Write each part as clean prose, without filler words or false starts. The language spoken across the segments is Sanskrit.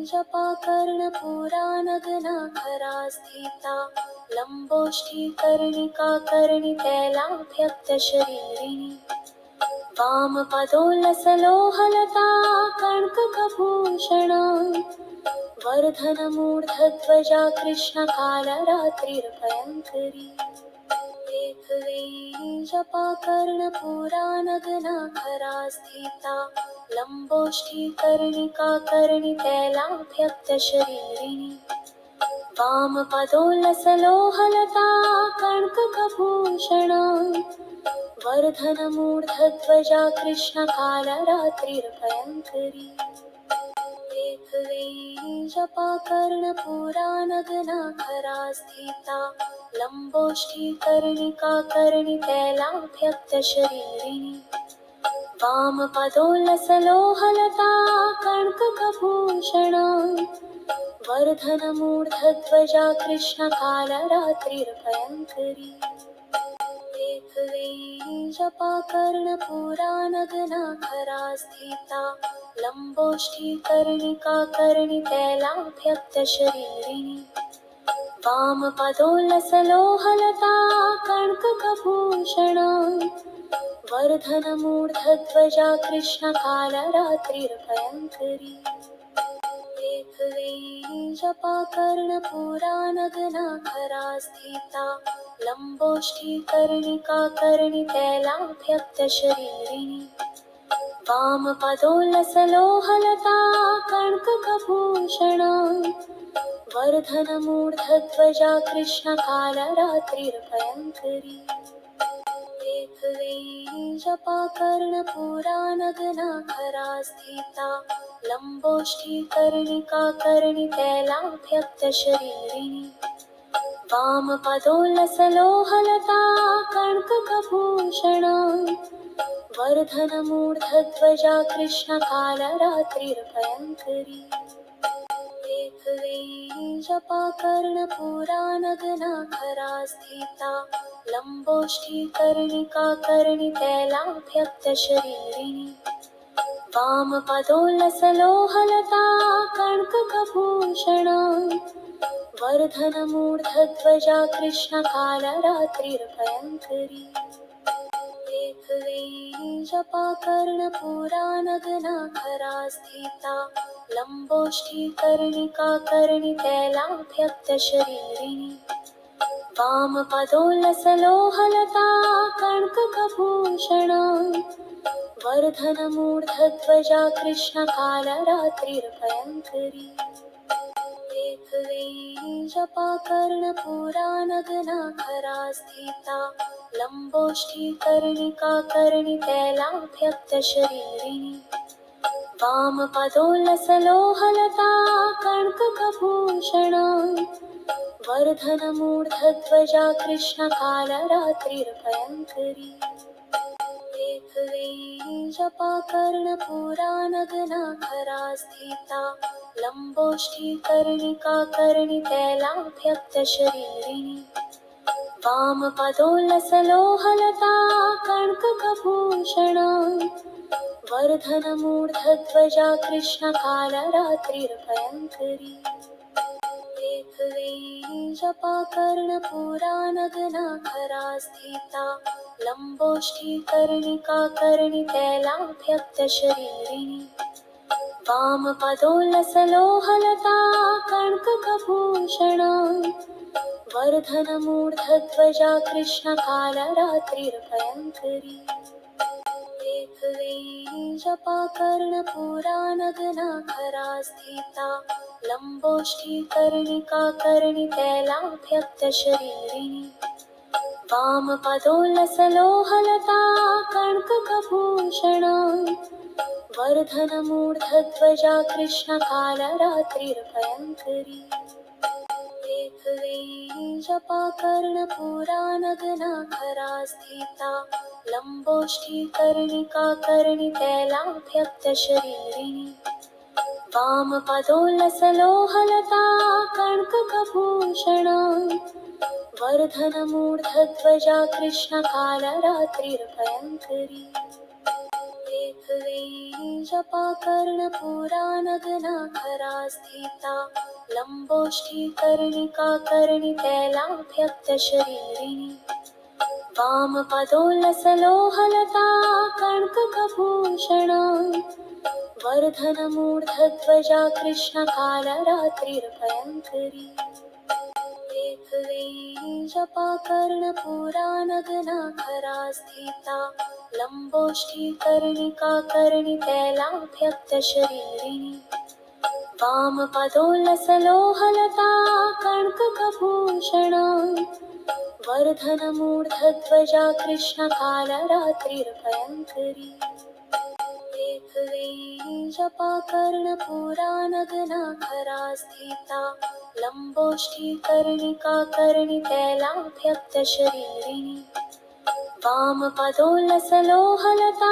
जपाकर्णपुराणगणाखरा स्थिता लम्बोष्ठीकर्णिका कर्णितैलाभ्यक्तशरीरिणी वामपदोल्लसलोहलता कण्टकभूषणा वर्धनमूर्धध्वजा कृष्णकालरात्रिर्भयङ्करी एकवेणी जपाकर्णपुराणगणाखरा स्थिता लम्बोष्ठीकर्णिका कर्णितैलाभ्यक्तशरीरिणी वामपदोल्लसलोहलता कण्टकभूषणा वर्धनमूर्धध्वजा कृष्णकालरात्रिर्भयङ्करी एकवेणी जपाकर्णपुराणगणाखरा स्थिता लम्बोष्ठीकर्णिका कर्णितैलाभ्यक्तशरीरिणी वामपदोल्लसलोहलता कण्टकभूषणा वर्धनमूर्धध्वजा कृष्णकालरात्रिर्भयङ्करी एकवेणी जपाकर्णपुराणगणाखरा स्थिता लम्बोष्ठीकर्णिका कर्णितैलाभ्यक्तशरीरिणी वामपदोल्लसलोहलता कण्टकभूषणा वर्धनमूर्धध्वजा कृष्णकालरात्रिर्भयङ्करी एकवेणी जपाकर्णपुराणगणाखरा स्थिता लम्बोष्ठीकर्णिका कर्णितैलाभ्यक्तशरीरिणी वामपदोल्लसलोहलता कण्टकभूषणा वर्धनमूर्धध्वजा कृष्णकालरात्रिर्भयङ्करी एकवेणी जपाकर्णपुराणगणाखरा स्थिता लम्बोष्ठीकर्णिका कर्णितैलाभ्यक्तशरीरिणी वामपदोल्लसलोहलता कण्टकभूषणा वर्धनमूर्धध्वजा कृष्णकालरात्रिर्भयङ्करी एकवेणी जपाकर्णपुराणगणाखरा स्थिता लम्बोष्ठीकर्णिका कर्णितैलाभ्यक्तशरीरिणी वामपदोल्लसलोहलता कण्टकभूषणा वर्धनमूर्धध्वजा कृष्णकालरात्रिर्भयङ्करी एकवेणी जपाकर्णपुराणगणाखरा स्थिता लम्बोष्ठीकर्णिका कर्णितैलाभ्यक्तशरीरिणी वामपदोल्लसलोहलता कण्टकभूषणा वर्धनमूर्धध्वजा कृष्णकालरात्रिर्भयङ्करी एकवेणी जपाकर्णपुराणगणाखरा स्थिता लम्बोष्ठीकर्णिका कर्णितैलाभ्यक्तशरीरिणी वामपदोल्लसलोहलता कण्टकभूषणा वर्धनमूर्धध्वजा कृष्णकालरात्रिर्भयङ्करी एकवेणी जपाकर्णपुराणगणाखरा स्थिता लम्बोष्ठीकर्णिका कर्णितैलाभ्यक्तशरीरिणी वामपदोल्लसलोहलता कण्टकभूषणा वर्धनमूर्धध्वजा कृष्णकालरात्रिर्भयङ्करी एकवेणी जपाकर्णपुराणगणाखरा स्थिता लम्बोष्ठीकर्णिका कर्णितैलाभ्यक्तशरीरिणी वामपदोल्लसलोहलता कण्टकभूषणा वर्धनमूर्धध्वजा कृष्णकालरात्रिर्भयङ्करी एकवेणी जपाकर्णपुराणगणाखरा स्थिता लम्बोष्ठीकर्णिका कर्णितैलाभ्यक्तशरीरिणी वामपदोल्लसलोहलता कण्टकभूषणा वर्धनमूर्धध्वजा कृष्णकालरात्रिर्भयङ्करी एकवेणी जपाकर्णपुराणगणाखरा स्थिता लम्बोष्ठीकर्णिका कर्णितैलाभ्यक्तशरीरिणी वामपदोल्लसलोहलता कण्टकभूषणा वर्धनमूर्धध्वजा कृष्णकालरात्रिर्भयङ्करी एकवेणी जपा कर्णपुरानगना खरा स्थिता लंबोष्ठी कर्णिका कर्णितैलाभ्यक्तशरीरिणी वामपदोल्लसलोहलता कणककभूषणा वर्धनमूर्धध्वजा कृष्णकालरात्रिर्भयङ्करी एकवेणी जपा कर्णपुरानगना खरा स्थिता लंबोष्ठी कर्णिका कर्णितैलाभ्यक्तशरीरिणी वामपदोल्लसलोहलता कणककभूषणा वर्धनमूर्धध्वजा कृष्णकालरात्रिर्भयङ्करी एकवेणी जपा कर्णपुरानगना खरा स्थिता लंबोष्ठी कर्णिका कर्णितैलाभ्यक्तशरीरिणी वामपदोल्लसलोहलता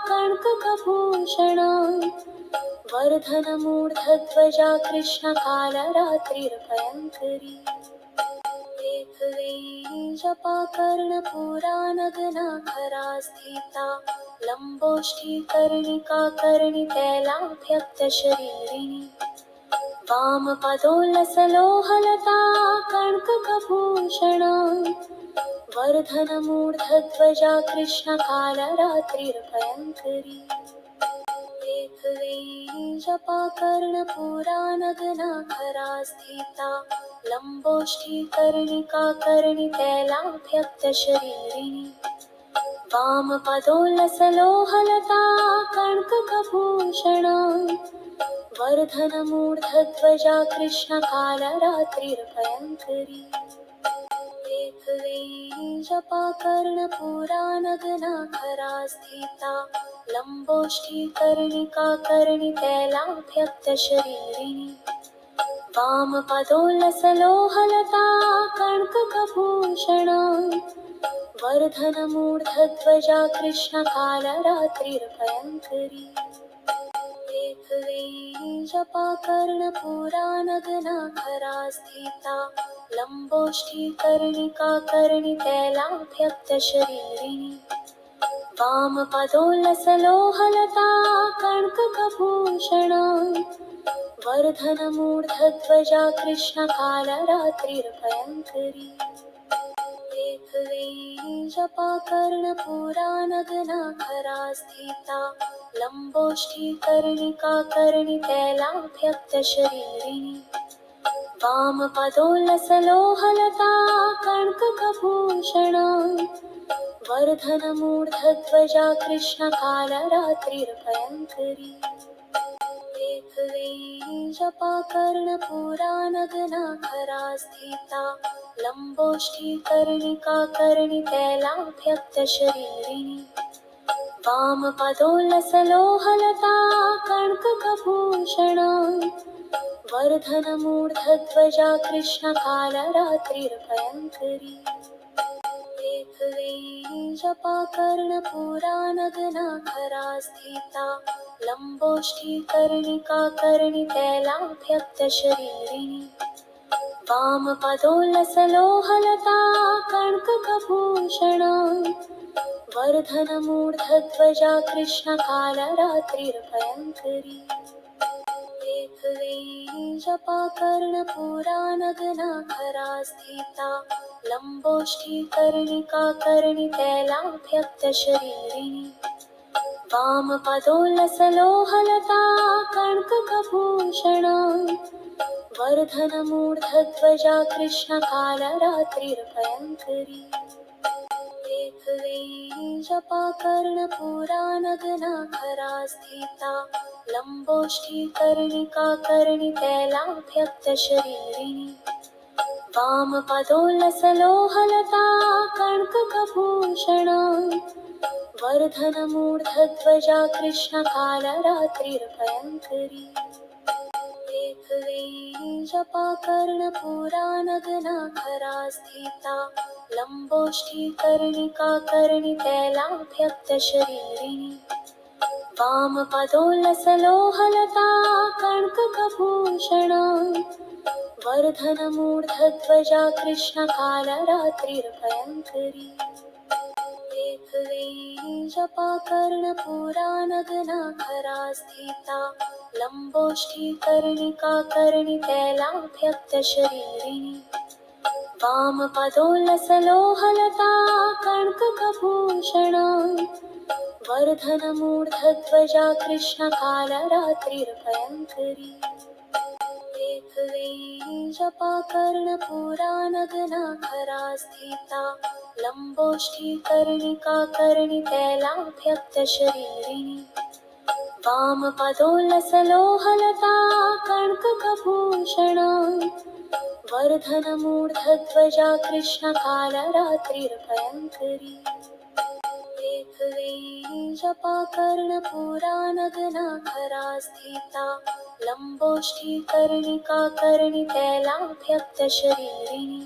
कणककभूषणा वर्धनमूर्धध्वजा कृष्णकालरात्रिर्भयङ्करी एकवेणी जपा कर्णपुरानगना खरा स्थिता लंबोष्ठी कर्णिका कर्णितैलाभ्यक्तशरीरिणी वामपदोल्लसलोहलता कणककभूषणा वर्धनमूर्धध्वजा कृष्णकालरात्रिर्भयङ्करी एकवेणी जपा कर्णपुरानगना खरा स्थिता लंबोष्ठी कर्णिका कर्णितैलाभ्यक्तशरीरिणी वामपदोल्लसलोहलता कणककभूषणा वर्धनमूर्धध्वजा कृष्णकालरात्रिर्भयङ्करी एकवेणी जपा कर्णपुरानगना खरा स्थिता लंबोष्ठी कर्णिका कर्णितैलाभ्यक्तशरीरिणी वामपदोल्लसलोहलता कणककभूषणा वर्धनमूर्धध्वजा कृष्णकालरात्रिर्भयङ्करी एकवेणी जपा कर्णपुरानगना खरा स्थिता लंबोष्ठी कर्णिका कर्णितैलाभ्यक्तशरीरिणी वामपदोल्लसलोहलता कणककभूषणा वर्धनमूर्धध्वजा कृष्णकालरात्रिर्भयङ्करी एकवेणी जपा कर्णपुरानगना खरा स्थिता लंबोष्ठी कर्णिका कर्णितैलाभ्यक्तशरीरिणी वामपदोल्लसलोहलता कणककभूषणा वर्धनमूर्धध्वजा कृष्णकालरात्रिर्भयङ्करी एकवेणी जपा कर्णपुरानगना खरा स्थिता लंबोष्ठी कर्णिका कर्णितैलाभ्यक्तशरीरिणी वामपदोल्लसलोहलता कणककभूषणा वर्धनमूर्धध्वजा कृष्णकालरात्रिर्भयङ्करी एकवेणी जपा कर्णपुरानगना खरा स्थिता लंबोष्ठी कर्णिका कर्णितैलाभ्यक्तशरीरिणी वामपदोल्लसलोहलता कणककभूषणा वर्धनमूर्धध्वजा कृष्णकालरात्रिर्भयङ्करी एकवेणी जपा कर्णपुरानगना खरा स्थिता लंबोष्ठी कर्णिका कर्णितैलाभ्यक्तशरीरिणी वामपदोल्लसलोहलता कणककभूषणा वर्धनमूर्धध्वजा कृष्णकालरात्रिर्भयङ्करी एकवेणी जपा कर्णपुरानगना खरा स्थिता लंबोष्ठी कर्णिका कर्णितैलाभ्यक्तशरीरिणी वामपदोल्लसलोहलता कणककभूषणा वर्धनमूर्धध्वजा कृष्णकालरात्रिर्भयङ्करी एकवेणी जपा कर्णपुरानगना खरा स्थिता लंबोष्ठी कर्णिका कर्णितैलाभ्यक्तशरीरिणी वामपदोल्लसलोहलता कणककभूषणा वर्धनमूर्धध्वजा कृष्णकालरात्रिर्भयङ्करी एकवेणी जपा कर्णपुरा नग्नाखरा स्थिता लंबोष्ठी कर्णिका कर्णितैलाभ्यक्तशरीरिणी वामपदोल्लसलोहलता कणककभूषणा वर्धनमूर्धध्वजा कृष्णकालरात्रिर्भयङ्करी एकवेणी जपा कर्णपुरा नग्नाखरा स्थिता लंबोष्ठी कर्णिका कर्णितैलाभ्यक्तशरीरिणी वामपदोल्लसलोहलता कणककभूषणा वर्धनमूर्धध्वजा कृष्णकालरात्रिर्भयङ्करी एकवेणी जपा कर्णपुरा नग्नाखरा स्थिता लंबोष्ठी कर्णिका कर्णितैलाभ्यक्तशरीरिणी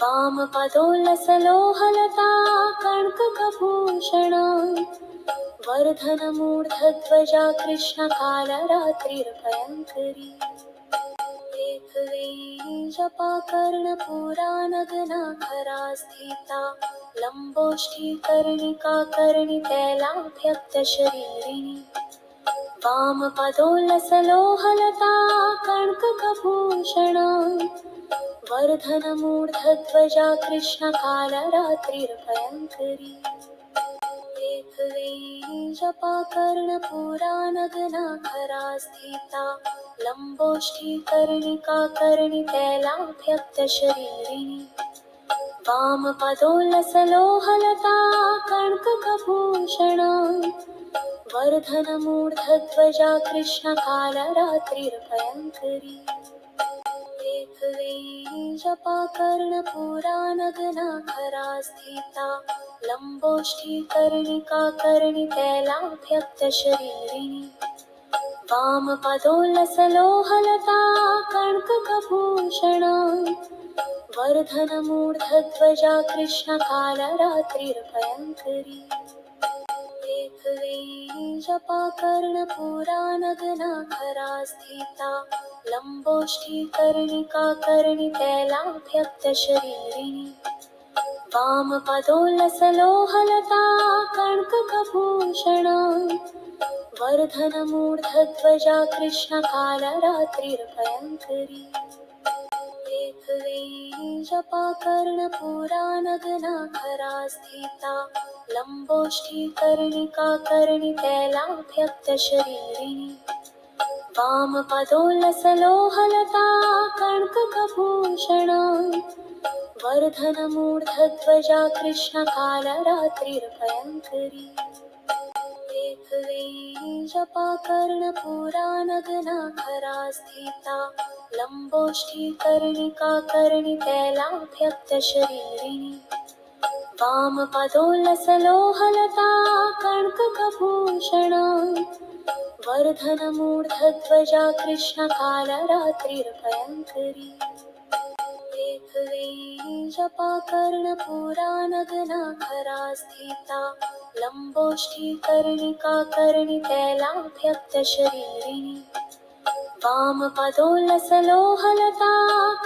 वामपदोल्लसलोहलता कणककभूषणा वर्धनमूर्धध्वजा कृष्णकालरात्रिर्भयङ्करी एकवेणी जपा कर्णपुरा नग्नाखरा स्थिता लंबोष्ठी कर्णिका कर्णितैलाभ्यक्तशरीरिणी वामपदोल्लसलोहलता कणककभूषणा वर्धनमूर्धध्वजा कृष्णकालरात्रिर्भयङ्करी एकवेणी जपा कर्णपुरा नग्नाखरा स्थिता लंबोष्ठी कर्णिका कर्णितैलाभ्यक्तशरीरिणी वामपदोल्लसलोहलता कणककभूषणा वर्धनमूर्धध्वजा कृष्णकालरात्रिर्भयङ्करी एकवेणी जपा कर्णपुरा नग्नाखरा स्थिता लंबोष्ठी कर्णिका कर्णितैलाभ्यक्तशरीरिणी वामपदोल्लसलोहलता कणककभूषणा वर्धनमूर्धध्वजा कृष्णकालरात्रिर्भयङ्करी एकवेणी जपा कर्णपुरा नग्नाखरा स्थिता लंबोष्ठी कर्णिका कर्णितैलाभ्यक्तशरीरिणी वामपदोल्लसलोहलता कणककभूषणा वर्धनमूर्धध्वजा कृष्णकालरात्रिर्भयङ्करी एकवेणी जपा कर्णपुरा नग्नाखरा स्थिता लंबोष्ठी कर्णिका कर्णितैलाभ्यक्तशरीरिणी वामपदोल्लसलोहलता कणककभूषणा वर्धनमूर्धध्वजा कृष्णकालरात्रिर्भयङ्करी एकवेणी जपा कर्णपुरा नग्नाखरा स्थिता लंबोष्ठी कर्णिका कर्णितैलाभ्यक्तशरीरिणी वामपदोल्लसलोहलता कणककभूषणा वर्धनमूर्धध्वजा कृष्णकालरात्रिर्भयङ्करी एकवेणी जपा कर्णपुरा नग्नाखरा स्थिता लंबोष्ठी कर्णिका कर्णितैलाभ्यक्तशरीरिणी वामपदोल्लसलोहलता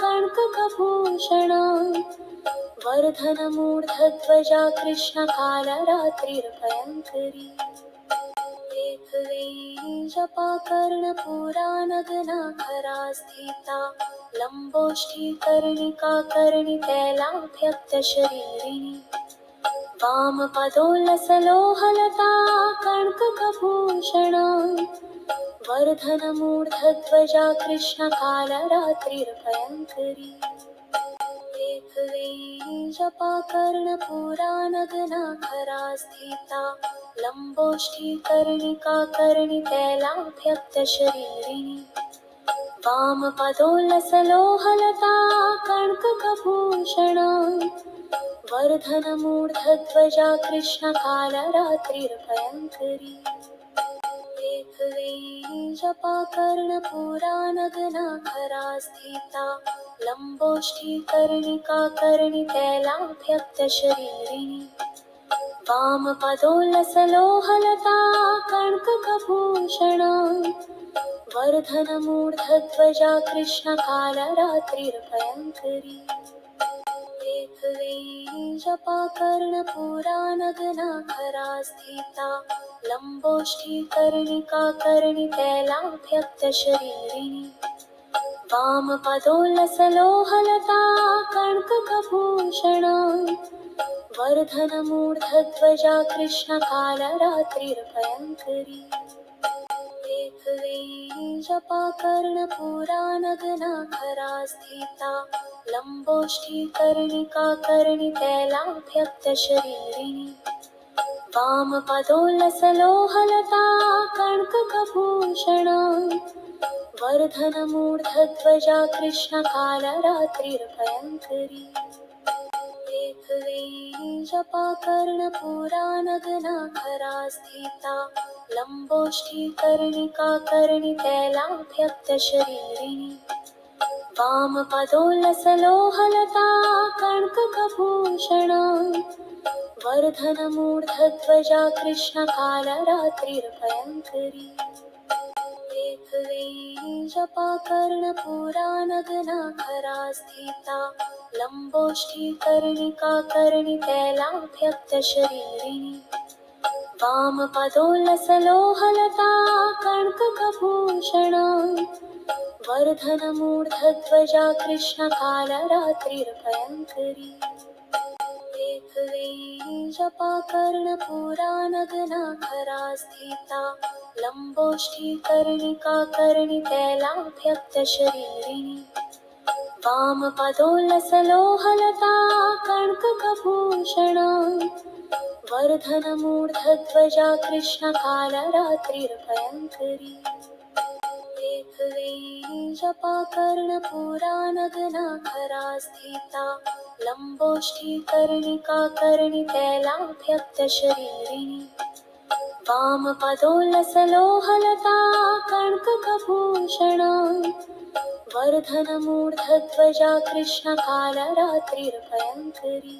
कणककभूषणा वर्धनमूर्धध्वजा कृष्णकालरात्रिर्भयङ्करी एकवेणी जपा कर्णपुरा नग्नाखरा स्थिता लंबोष्ठी कर्णिका कर्णितैलाभ्यक्तशरीरिणी वामपदोल्लसलोहलता कणककभूषणा वर्धनमूर्धध्वजा कृष्णकालरात्रिर्भयङ्करी एकवेणी जपा कर्णपुरा नग्नाखरा स्थिता लंबोष्ठी कर्णिका कर्णितैलाभ्यक्तशरीरिणी वामपदोल्लसलोहलता कणककभूषणा वर्धनमूर्धध्वजा कृष्णकालरात्रिर्भयङ्करी एकवेणी जपा कर्णपुरा नग्नाखरा स्थिता लंबोष्ठी कर्णिका कर्णितैलाभ्यक्तशरीरिणी वामपदोल्लसलोहलता कणककभूषणा वर्धनमूर्धध्वजा कृष्णकालरात्रिर्भयङ्करी जपाकर्णपुरानगना खरा स्थिता लम्बोष्ठीकर्णिका कर्णितैलाभ्यक्तशरीरिणी वामपदोल्लसलोहलता कण्ककभूषणा वर्धनमूर्धध्वजा कृष्णकालरात्रिर्भयङ्करी एकवेणी जपाकर्णपुरानगना खरा स्थिता लम्बोष्ठीकर्णिका कर्णितैलाभ्यक्तशरीरिणी वामपदोल्लसलोहलता कण्ककभूषणा वर्धनमूर्धध्वजा कृष्णकालरात्रिर्भयङ्करी एकवेणी जपाकर्णपुरानगना खरा स्थिता लम्बोष्ठीकर्णिका कर्णितैलाभ्यक्तशरीरिणी वामपदोल्लसलोहलता कण्ककभूषणा वर्धनमूर्धध्वजा कृष्णकालरात्रिर्भयङ्करी एकवेणी जपाकर्णपुरानगना खरा स्थिता लम्बोष्ठीकर्णिका कर्णितैलाभ्यक्तशरीरिणी वामपदोल्लसलोहलता कण्ककभूषणा वर्धनमूर्धध्वजा कृष्णकालरात्रिर्भयङ्करी एकवेणी जपाकर्णपुरानगना खरा स्थिता लम्बोष्ठीकर्णिका कर्णितैलाभ्यक्तशरीरिणी वामपदोल्लसलोहलता कण्ककभूषणा वर्धनमूर्धध्वजा कृष्णकालरात्रिर्भयङ्करी एकवेणी जपाकर्णपुरानगना खरा स्थिता लम्बोष्ठीकर्णिका कर्णितैलाभ्यक्तशरीरिणी वामपदोल्लसलोहलता कण्ककभूषणा वर्धनमूर्धध्वजा कृष्णकालरात्रिर्भयङ्करी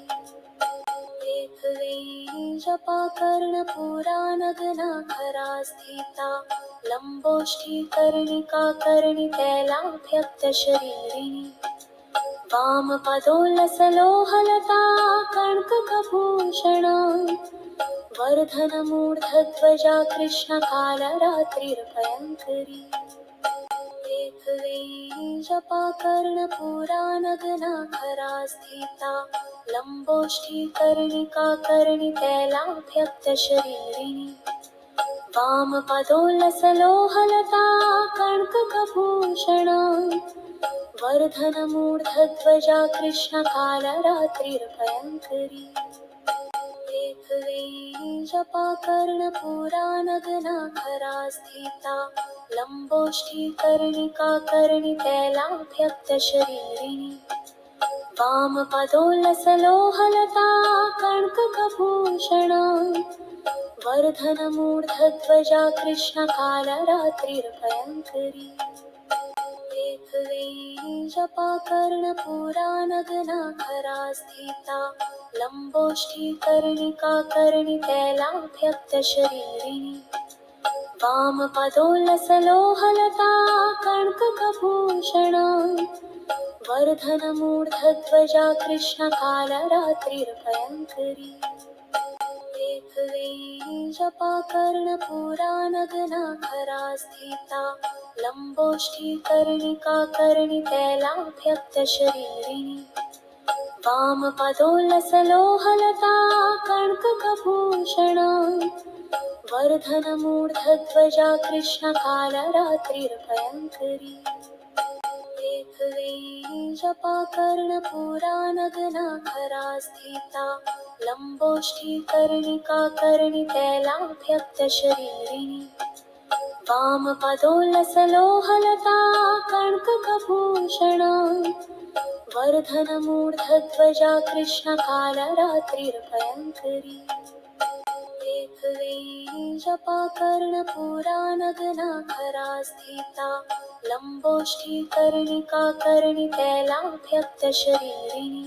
एकवेणी जपाकर्णपुरानगना खरा स्थिता लम्बोष्ठीकर्णिका कर्णितैलाभ्यक्तशरीरिणी वामपदोल्लसलोहलता कण्ककभूषणा वर्धनमूर्धध्वजा कृष्णकालरात्रिर्भयङ्करी एकवेणी जपाकर्णपुरानगना खरा स्थिता लम्बोष्ठीकर्णिका कर्णितैलाभ्यक्तशरीरिणी वामपदोल्लसलोहलता कण्ककभूषणा वर्धनमूर्धध्वजा कृष्णकालरात्रिर्भयङ्करी एकवेणी जपाकर्णपुरानगना खरा स्थिता लम्बोष्ठीकर्णिका कर्णितैलाभ्यक्तशरीरिणी वामपदोल्लसलोहलता कण्ककभूषणा वर्धनमूर्धध्वजा कृष्णकालरात्रिर्भयङ्करी एकवेणी जपाकर्णपुरानगना खरा स्थिता लम्बोष्ठीकर्णिका कर्णितैलाभ्यक्तशरीरिणी वामपदोल्लसलोहलता कण्ककभूषणा वर्धनमूर्धध्वजा कृष्णकालरात्रिर्भयङ्करी एकवेणी जपाकर्णपुरानगना खरा स्थिता लम्बोष्ठीकर्णिका कर्णितैलाभ्यक्तशरीरिणी वामपदोल्लसलोहलता कण्ककभूषणा वर्धनमूर्धध्वजा कृष्णकालरात्रिर्भयङ्करी एकवेणी जपाकर्णपुरानगना खरा स्थिता लम्बोष्ठीकर्णिका कर्णितैलाभ्यक्तशरीरिणी वामपदोल्लसलोहलता कण्ककभूषणा वर्धनमूर्धध्वजा कृष्णकालरात्रिर्भयङ्करी एकवेणी जपाकर्णपुरानगना खरा स्थिता लम्बोष्ठीकर्णिका कर्णितैलाभ्यक्तशरीरिणी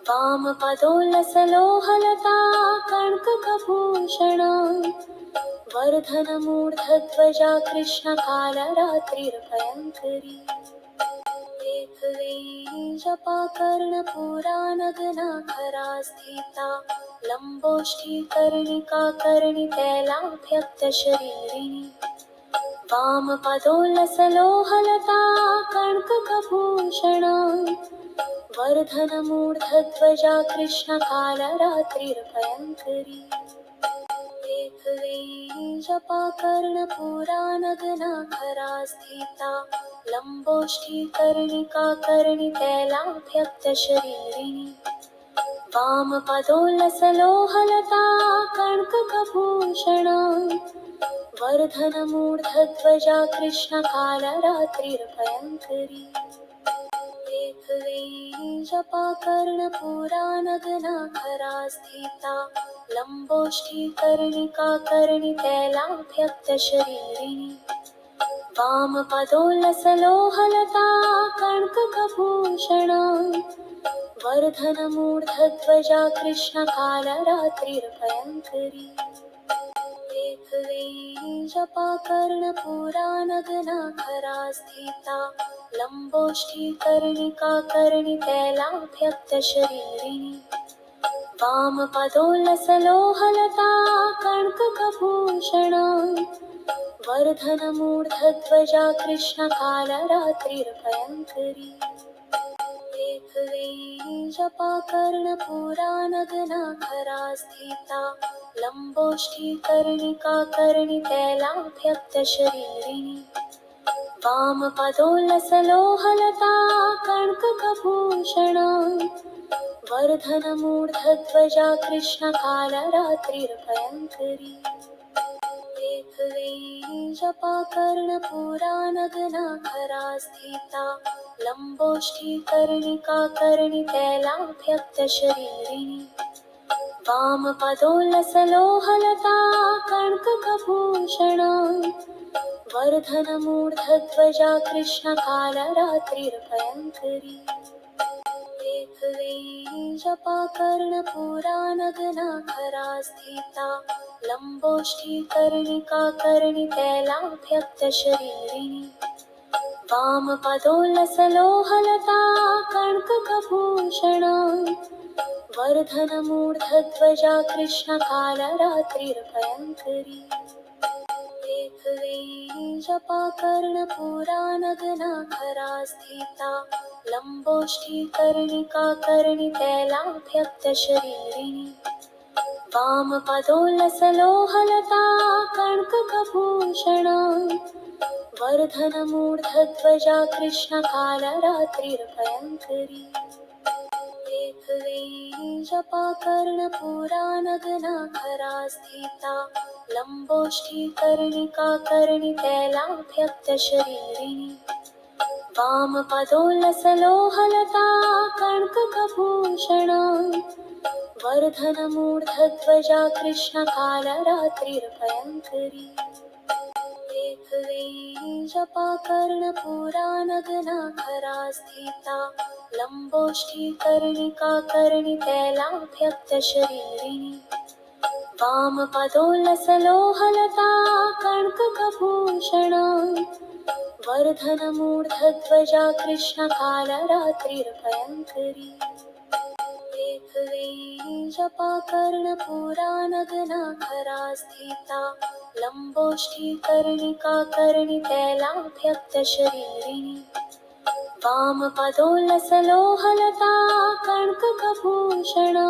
वामपदोल्लसलोहलता कण्ककभूषणा वर्धनमूर्धध्वजा कृष्णकालरात्रिर्भयङ्करी एकवेणी जपा कर्णपुरानगना खरा स्थिता लंबोष्ठी कर्णिका कर्णितैलाभ्यक्तशरीरिणी वामपदोल्लसलोहलता कणककभूषणा वर्धनमूर्धध्वजा कृष्णकालरात्रिर्भयङ्करी एकवेणी जपा कर्णपुरानगना खरा स्थिता लंबोष्ठी कर्णिका कर्णितैलाभ्यक्तशरीरिणी वामपदोल्लसलोहलता कणककभूषणा वर्धनमूर्धध्वजा कृष्णकालरात्रिर्भयङ्करी एकवेणी जपा कर्णपुरानगना खरा स्थिता लंबोष्ठी कर्णिका कर्णितैलाभ्यक्तशरीरिणी वामपदोल्लसलोहलता कणककभूषणा वर्धनमूर्धध्वजा कृष्णकालरात्रिर्भयङ्करी एकवेणी जपा कर्णपुरानगना खरा स्थिता लंबोष्ठी कर्णिका कर्णितैलाभ्यक्तशरीरिणी वामपदोल्लसलोहलता कणककभूषणा वर्धनमूर्धध्वजा कृष्णकालरात्रिर्भयङ्करी एकवेणी जपा कर्णपुरानगना खरा स्थिता लंबोष्ठी कर्णिका कर्णितैलाभ्यक्तशरीरिणी वामपदोल्लसलोहलता कणककभूषणा वर्धनमूर्धध्वजा कृष्णकालरात्रिर्भयङ्करी एकवेणी जपा कर्णपुरानगना खरा स्थिता लंबोष्ठी कर्णिका कर्णितैलाभ्यक्तशरीरिणी वामपदोल्लसलोहलता कणककभूषणा वर्धनमूर्धध्वजा कृष्णकालरात्रिर्भयङ्करी एकवेणी जपा कर्णपुरानगना खरा स्थिता लंबोष्ठी कर्णिका कर्णितैलाभ्यक्तशरीरिणी वामपदोल्लसलोहलता कणककभूषणा वर्धनमूर्धध्वजा कृष्णकालरात्रिर्भयङ्करी एकवेणी जपा कर्णपुरानगना खरा स्थिता लंबोष्ठी कर्णिका कर्णितैलाभ्यक्तशरीरिणी वामपदोल्लसलोहलता कणककभूषणा वर्धनमूर्धध्वजा कृष्णकालरात्रिर्भयङ्करी एकवेणी जपा कर्णपुरानगना खरा स्थिता लंबोष्ठी कर्णिका कर्णितैलाभ्यक्तशरीरिणी वामपदोल्लसलोहलता कणककभूषणा वर्धनमूर्धध्वजा कृष्णकालरात्रिर्भयङ्करी एकवेणी जपा कर्णपुरानगना खरा स्थिता लंबोष्ठी कर्णिका कर्णितैलाभ्यक्तशरीरिणी वामपदोल्लसलोहलता कणककभूषणा वर्धनमूर्धध्वजा कृष्णकालरात्रिर्भयङ्करी एकवेणी जपा कर्णपुरानगना खरा स्थिता लंबोष्ठी कर्णिका कर्णितैलाभ्यक्तशरीरिणी वामपदोल्लसलोहलता कणककभूषणा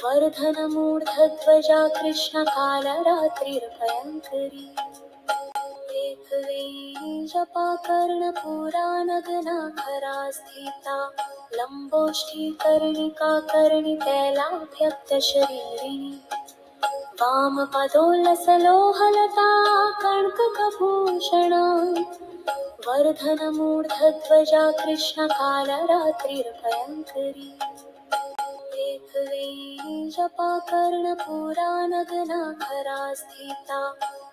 वर्धनमूर्धध्वजा कृष्णकालरात्रिर्भयङ्करी एकवेणी जपा कर्णपुरानगना खरा स्थिता लंबोष्ठी कर्णिका कर्णितैलाभ्यक्तशरीरिणी वामपदोल्लसलोहलता कणककभूषणा वर्धनमूर्धध्वजा कृष्णकालरात्रिर्भयङ्करी एकवेणी जपा कर्णपुरानगना खरा स्थिता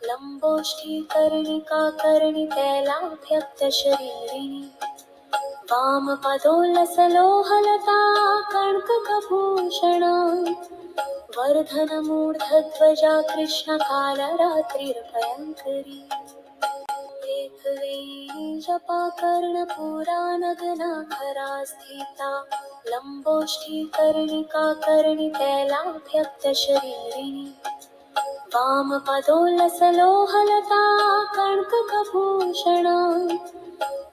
लंबोष्ठी कर्णिका कर्णितैलाभ्यक्तशरीरिणी वामपदोल्लसलोहलता कणककभूषणा वर्धनमूर्धध्वजा कृष्णकालरात्रिर्भयङ्करी एकवेणीजपाकर्णपुराणगणाखरा स्थिता लम्बोष्ठीकर्णिकाकर्णितैलाभ्यक्तशरीरिणी वामपदोल्लसलोहलता कण्टकभूषणा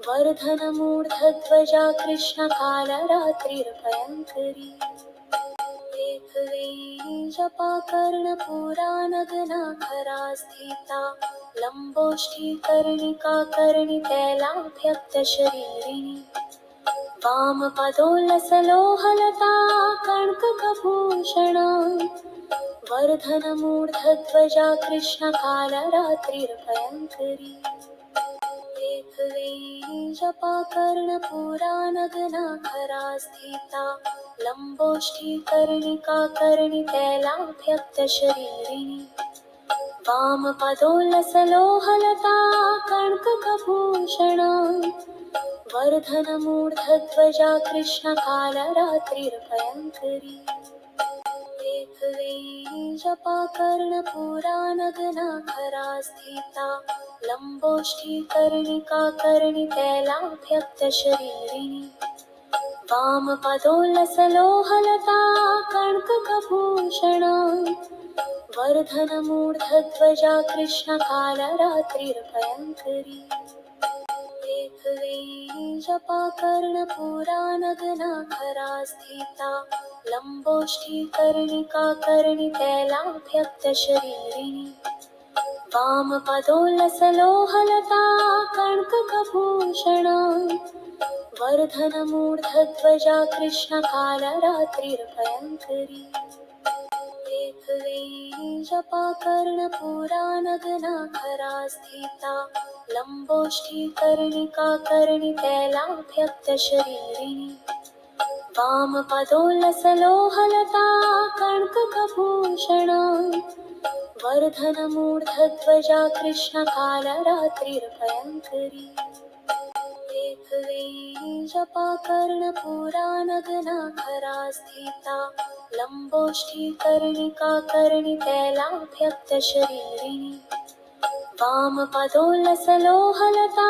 वर्धनमूर्धध्वजा कृष्णकालरात्रिर्भयङ्करी एकवेणीजपाकर्णपुराणगणाखरा स्थिता लम्बोष्ठीकर्णिकाकर्णितैलाभ्यक्तशरीरिणी वामपदोल्लसलोहलता कण्टकभूषणा वर्धनमूर्धध्वजा कृष्णकालरात्रिर्भयङ्करी एकवेणीजपाकर्णपुराणगणाखरा स्थिता लम्बोष्ठीकर्णिकाकर्णितैलाभ्यक्तशरीरिणी वामपदोल्लसलोहलता कण्टकभूषणा वर्धनमूर्धध्वजा कृष्णकालरात्रिर्भयङ्करी एकवेणीजपाकर्णपुराणगणाखरा स्थिता लम्बोष्ठीकर्णिकाकर्णितैलाभ्यक्तशरीरिणी वामपदोल्लसलोहलता कण्टकभूषणा वर्धनमूर्धध्वजा कृष्णकालरात्रिर्भयङ्करी एकवेणीजपाकर्णपुराणगणाखरा स्थिता लम्बोष्ठीकर्णिकाकर्णितैलाभ्यक्तशरीरिणी वामपदोल्लसलोहलता कण्टकभूषणा वर्धनमूर्धध्वजा कृष्णकालरात्रिर्भयङ्करी एकवेणीजपाकर्णपुराणगणाखरा स्थिता लम्बोष्ठीकर्णिकाकर्णितैलाभ्यक्तशरीरिणी वामपदोल्लसलोहलता कण्टकभूषणा वर्धनमूर्धध्वजा कृष्णकालरात्रिर्भयङ्करी एकवेणीजपाकर्णपुराणगणाखरा स्थिता लम्बोष्ठीकर्णिकाकर्णितैलाभ्यक्तशरीरिणी वामपदोल्लसलोहलता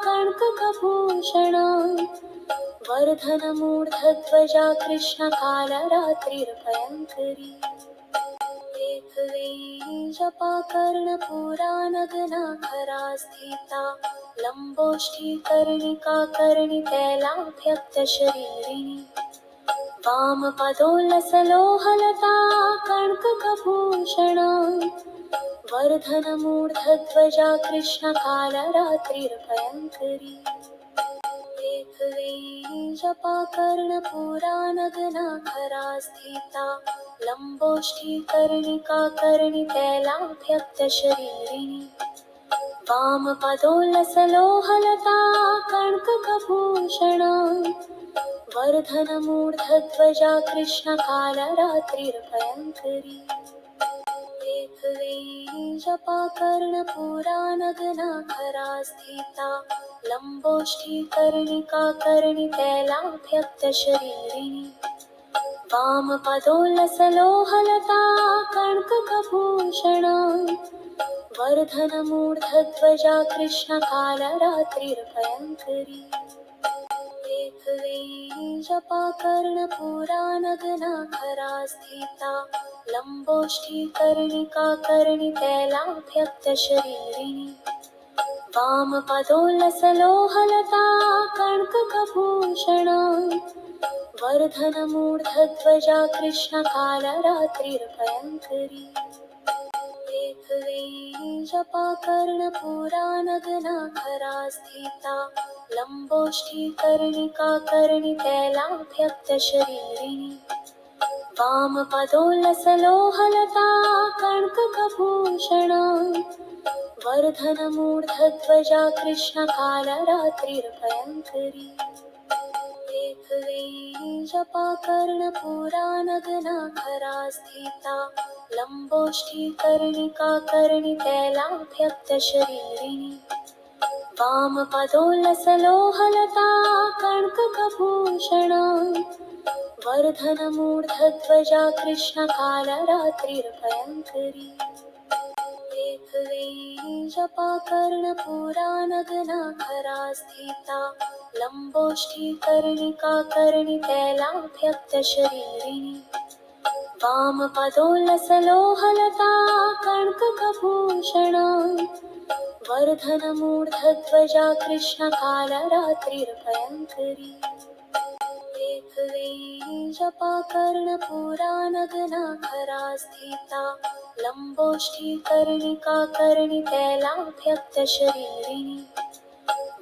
कण्टकभूषणा वर्धनमूर्धध्वजा कृष्णकालरात्रिर्भयङ्करी एकवेणीजपाकर्णपुराणगणाखरा स्थिता लम्बोष्ठीकर्णिकाकर्णितैलाभ्यक्तशरीरिणी वामपदोल्लसलोहलता कण्टकभूषणा वर्धनमूर्धध्वजा कृष्णकालरात्रिर्भयङ्करी एकवेणीजपाकर्णपुराणगणाखरा स्थिता लम्बोष्ठीकर्णिकाकर्णितैलाभ्यक्तशरीरिणी वामपदोल्लसलोहलता कण्टकभूषणा वर्धनमूर्धध्वजा कृष्णकालरात्रिर्भयङ्करी एकवेणीजपाकर्णपुराणगणाखरा स्थिता लम्बोष्ठीकर्णिकाकर्णितैलाभ्यक्तशरीरिणी वामपदोल्लसलोहलता कण्टकभूषणा वर्धनमूर्धध्वजा कृष्णकालरात्रिर्भयङ्करी एकवेणीजपाकर्णपुराणगणाखरा स्थिता लम्बोष्ठीकर्णिकाकर्णितैलाभ्यक्तशरीरिणी वामपदोल्लसलोहलता कण्टकभूषणा वर्धनमूर्धध्वजा कृष्णकालरात्रिर्भयङ्करी एकवेणीजपाकर्णपुराणगणाखरा स्थिता लम्बोष्ठीकर्णिकाकर्णितैलाभ्यक्तशरीरिणी वामपदोल्लसलोहलता कण्टकभूषणा वर्धनमूर्धध्वजा कृष्णकालरात्रिर्भयङ्करी एकवेणीजपाकर्णपुराणगणाखरा स्थिता लम्बोष्ठीकर्णिकाकर्णितैलाभ्यक्तशरीरिणी वामपदोल्लसलोहलता कण्टकभूषणा वर्धनमूर्धध्वजा कृष्णकालरात्रिर्भयङ्करी एकवेणी जपा कर्णपूरा नग्नाखरा स्थिता लंबोष्ठी कर्णिका कर्णितैलाभ्यक्तशरीरिणी वामपदोल्लसलोहलता कणककभूषणा वर्धनमूर्धध्वजा कृष्णकालरात्रिर्भयङ्करी एकवेणी जपा कर्णपूरा नग्नाखरा स्थिता लंबोष्ठी कर्णिका कर्णितैलाभ्यक्तशरीरिणी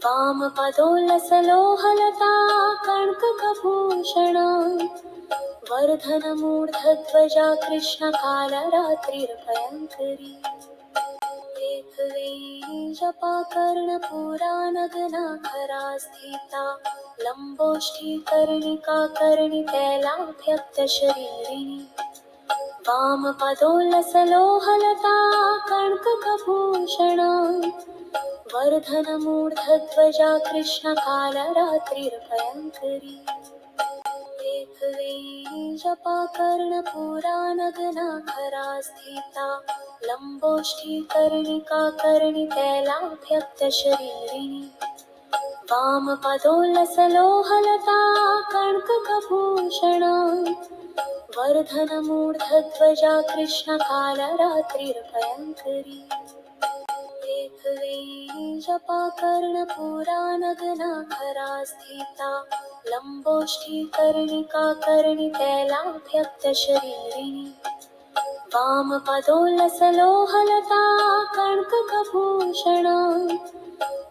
वामपदोल्लसलोहलता कणककभूषणा वर्धनमूर्धध्वजा कृष्णकालरात्रिर्भयङ्करी एकवेणी जपा कर्णपूरा नग्नाखरा स्थिता लंबोष्ठी कर्णिका कर्णितैलाभ्यक्तशरीरिणी वामपदोल्लसलोहलता कणककभूषणा वर्धनमूर्धध्वजा कृष्णकालरात्रिर्भयङ्करी एकवेणी जपा कर्णपूरा नग्नाखरा स्थिता लंबोष्ठी कर्णिका कर्णितैलाभ्यक्तशरीरिणी वामपदोल्लसलोहलता कणककभूषणा वर्धनमूर्धध्वजा कृष्णकालरात्रिर्भयङ्करी एकवेणी जपा कर्णपूरा नग्नाखरा स्थिता लंबोष्ठी कर्णिका कर्णितैलाभ्यक्तशरीरिणी वामपदोल्लसलोहलता कणककभूषणा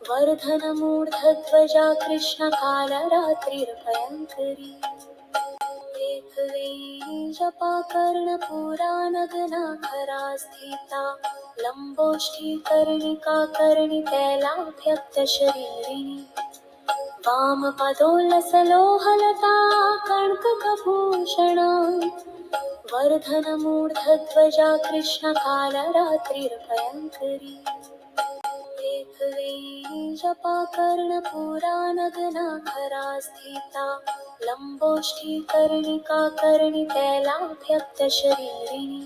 वर्धनमूर्धध्वजा कृष्णकालरात्रिर्भयङ्करी एकवेणी जपा कर्णपूरा नग्नाखरा स्थिता लंबोष्ठी कर्णिका कर्णितैलाभ्यक्तशरीरिणी वामपदोल्लसलोहलता कणककभूषणा वर्धनमूर्धध्वजा कृष्णकालरात्रिर्भयङ्करी एकवेणी जपा कर्णपूरा नग्नाखरा स्थिता लंबोष्ठी कर्णिका कर्णितैलाभ्यक्तशरीरिणी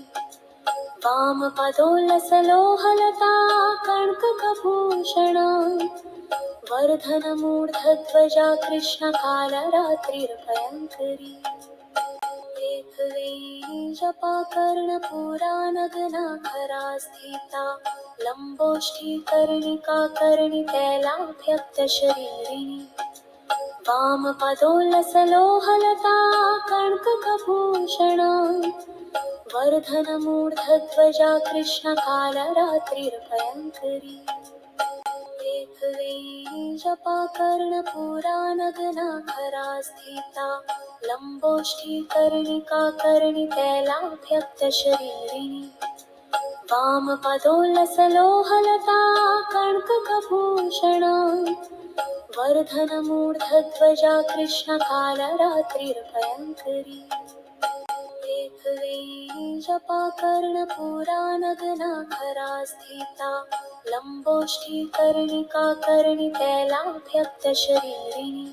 वामपदोल्लसलोहलता कणककभूषणा वर्धनमूर्धध्वजा कृष्णकालरात्रिर्भयङ्करी एकवेणी जपा कर्णपूरा नग्नाखरा स्थिता लंबोष्ठी कर्णिका कर्णितैलाभ्यक्तशरीरिणी वामपदोल्लसलोहलता कणककभूषणा वर्धनमूर्धध्वजा कृष्णकालरात्रिर्भयङ्करी एकवेणी जपा कर्णपूरा नग्नाखरा स्थिता लंबोष्ठी कर्णिका कर्णितैलाभ्यक्तशरीरिणी वामपदोल्लसलोहलता कणककभूषणा वर्धनमूर्धध्वजा कृष्णकालरात्रिर्भयङ्करी एकवेणी जपा कर्णपूरा नग्नाखरा स्थिता लंबोष्ठी कर्णिका कर्णितैलाभ्यक्तशरीरिणी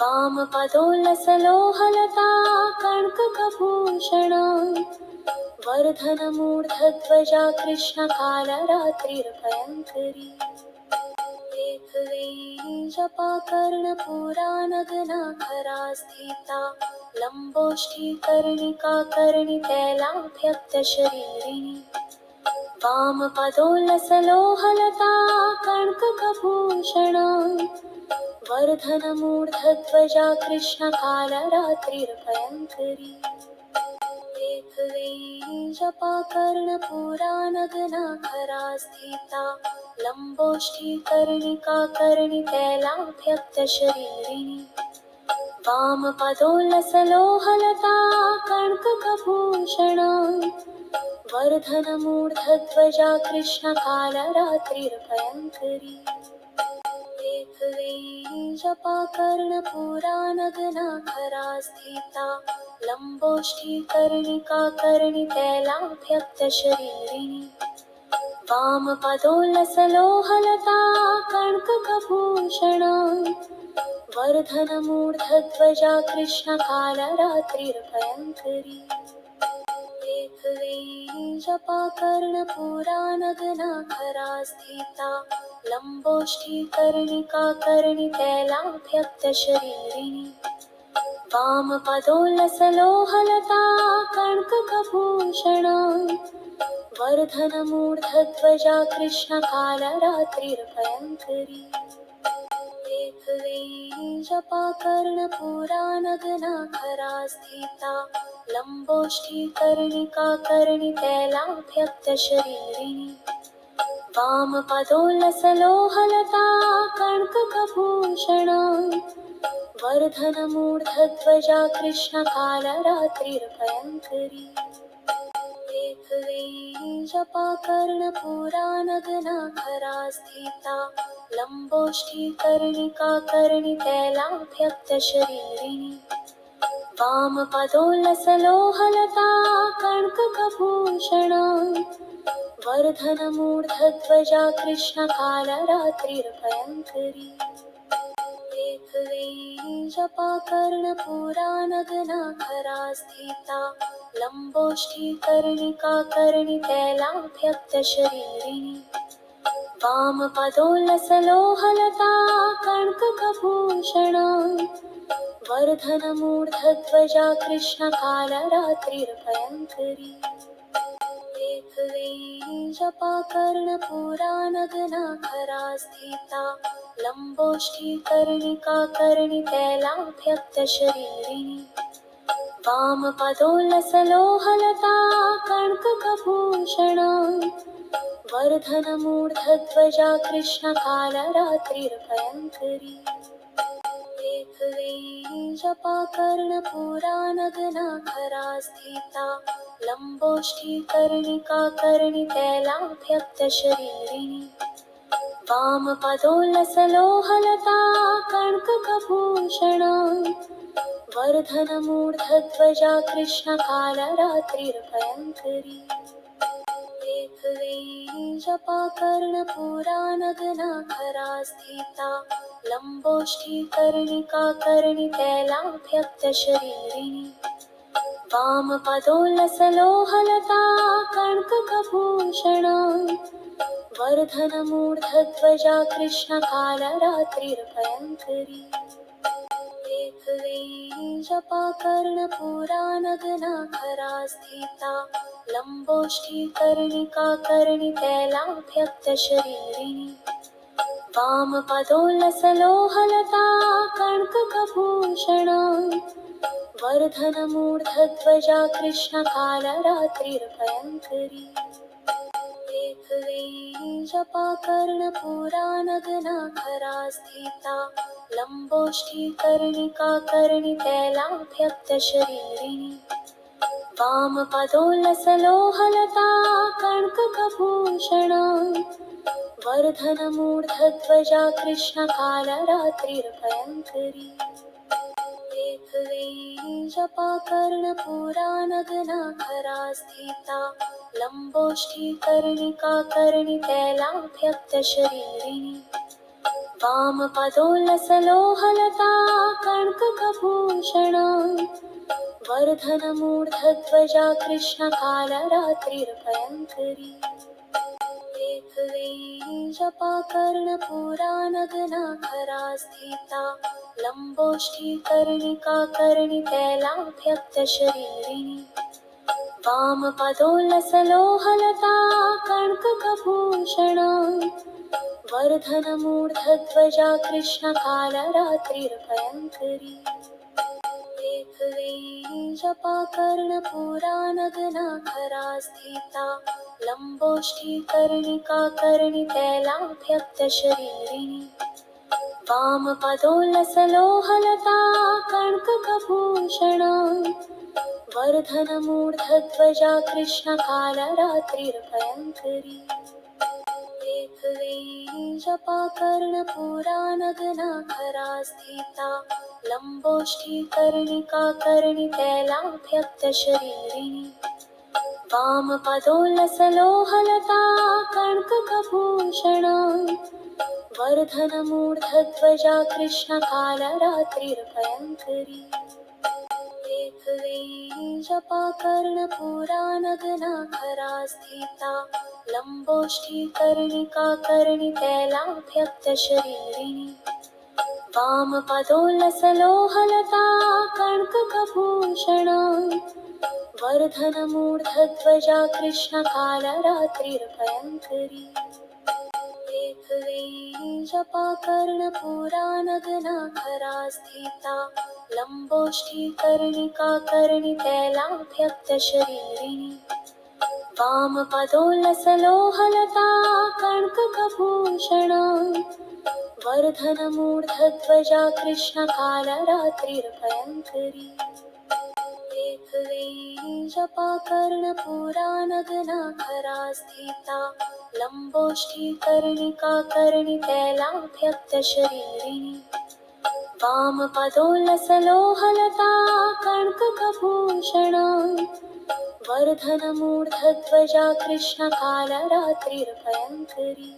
वामपदोल्लसलोहलता कणककभूषणा वर्धनमूर्धध्वजा कृष्णकालरात्रिर्भयङ्करी एकवेणी जपा कर्णपूरा नग्नाखरा स्थिता लंबोष्ठी कर्णिका कर्णितैलाभ्यक्तशरीरिणी वामपदोल्लसलोहलता कणककभूषणा वर्धनमूर्धध्वजा कृष्णकालरात्रिर्भयङ्करी एकवेणी जपा कर्णपूरा नग्नाखरा स्थिता लंबोष्ठी कर्णिका कर्णितैलाभ्यक्तशरीरिणी वामपदोल्लसलोहलता कणककभूषणा वर्धनमूर्धध्वजा कृष्णकालरात्रिर्भयङ्करी एकवेणी जपा कर्णपूरा नग्नाखरा स्थिता लंबोष्ठी कर्णिका कर्णितैलाभ्यक्तशरीरिणी वामपदोल्लसलोहलता कणककभूषणा वर्धनमूर्धध्वजा कृष्णकालरात्रिर्भयङ्करी एकवेणी जपा कर्णपूरा नग्नाखरा स्थिता लंबोष्ठी कर्णिका कर्णितैलाभ्यक्तशरीरिणी वामपदोल्लसलोहलता कणककभूषणा वर्धनमूर्धध्वजा कृष्णकालरात्रिर्भयङ्करी एकवेणी जपा कर्णपूरा नग्नाखरा स्थिता लंबोष्ठी कर्णिका कर्णितैलाभ्यक्तशरीरिणी वामपदोल्लसलोहलता कणककभूषणा वर्धनमूर्धध्वजा कृष्णकालरात्रिर्भयङ्करी एकवेणी जपा कर्णपूरा नग्नाखरा स्थिता लंबोष्ठी कर्णिका कर्णितैलाभ्यक्तशरीरिणी वामपदोल्लसलोहलता कणककभूषणा वर्धनमूर्धध्वजा कृष्णकालरात्रिर्भयङ्करी एकवेणी जपा कर्णपूरा नग्नाखरा स्थिता लंबोष्ठी कर्णिका कर्णितैलाभ्यक्तशरीरिणी वामपदोल्लसलोहलता कणककभूषणा वर्धनमूर्धध्वजा कृष्णकालरात्रिर्भयङ्करी एकवेणी जपा कर्णपूरा नग्नाखरा स्थिता लंबोष्ठी कर्णिका कर्णितैलाभ्यक्तशरीरिणी वामपदोल्लसलोहलता कणककभूषणा वर्धनमूर्धध्वजा कृष्णकालरात्रिर्भयङ्करी एकवेणी जपा कर्णपूरा नग्नाखरा स्थिता लंबोष्ठी कर्णिका कर्णितैलाभ्यक्तशरीरिणी वामपदोल्लसलोहलता कणककभूषणा वर्धनमूर्धध्वजा कृष्णकालरात्रिर्भयङ्करी एकवेणी जपा कर्णपूरा नग्नाखरा स्थिता लंबोष्ठी कर्णिका कर्णितैलाभ्यक्तशरीरिणी वामपदोल्लसलोहलता कणककभूषणा वर्धनमूर्धध्वजा कृष्णकालरात्रिर्भयङ्करी एकवेणी जपा कर्णपूरा नग्नाखरा स्थिता लंबोष्ठी कर्णिका कर्णितैलाभ्यक्तशरीरिणी वामपदोल्लसलोहलता कणककभूषणा वर्धनमूर्धध्वजा कृष्णकालरात्रिर्भयङ्करी एकवेणी जपा कर्णपूरा नग्नाखरा स्थिता लंबोष्ठी कर्णिका कर्णितैलाभ्यक्तशरीरिणी वामपदोल्लसलोहलता कणककभूषणा वर्धनमूर्धध्वजा कृष्णकालरात्रिर्भयङ्करी एकवेणी जपा कर्णपूरा नग्नाखरा स्थिता लंबोष्ठी कर्णिका कर्णितैलाभ्यक्तशरीरिणी वामपदोल्लसलोहलता कणककभूषणा वर्धनमूर्धध्वजा कृष्णकालरात्रिर्भयङ्करी एकवेणी जपा कर्णपूरा नग्नाखरा स्थिता लंबोष्ठी कर्णिका कर्णितैलाभ्यक्तशरीरिणी वामपदोल्लसलोहलता कणककभूषणा वर्धनमूर्धध्वजा कृष्णकालरात्रिर्भयङ्करी एकवेणी जपा कर्णपूरा नग्नाखरा स्थिता लंबोष्ठी कर्णिका कर्णितैलाभ्यक्तशरीरिणी वामपदोल्लसलोहलता कणककभूषणा वर्धनमूर्धध्वजा कृष्णकालरात्रिर्भयङ्करी एकवेणी जपा कर्णपूरा नग्नाखरा स्थिता लंबोष्ठी कर्णिका कर्णितैलाभ्यक्तशरीरिणी वामपदोल्लसलोहलता कणककभूषणा वर्धनमूर्धध्वजा कृष्णकालरात्रिर्भयङ्करी एकवेणी जपाकर्णपूरा नग्ना खरा स्थिता लंबोष्ठी कर्णिका कर्णितैलाभ्यक्तशरीरिणी वामपदोल्लसलोहलता कणककभूषणा वर्धनमूर्धध्वजा कृष्णकालरात्रिर्भयङ्करी एकवेणी जपाकर्णपूरा नग्ना खरा स्थिता लंबोष्ठी कर्णिका कर्णितैलाभ्यक्तशरीरिणी वामपदोल्लसलोहलता कणककभूषणा वर्धनमूर्धध्वजा कृष्णकालरात्रिर्भयङ्करी एकवेणी जपाकर्णपूरा नग्ना खरा स्थिता लंबोष्ठी कर्णिका कर्णितैलाभ्यक्तशरीरिणी वामपदोल्लसलोहलता कणककभूषणा वर्धनमूर्धध्वजा कृष्णकालरात्रिर्भयङ्करी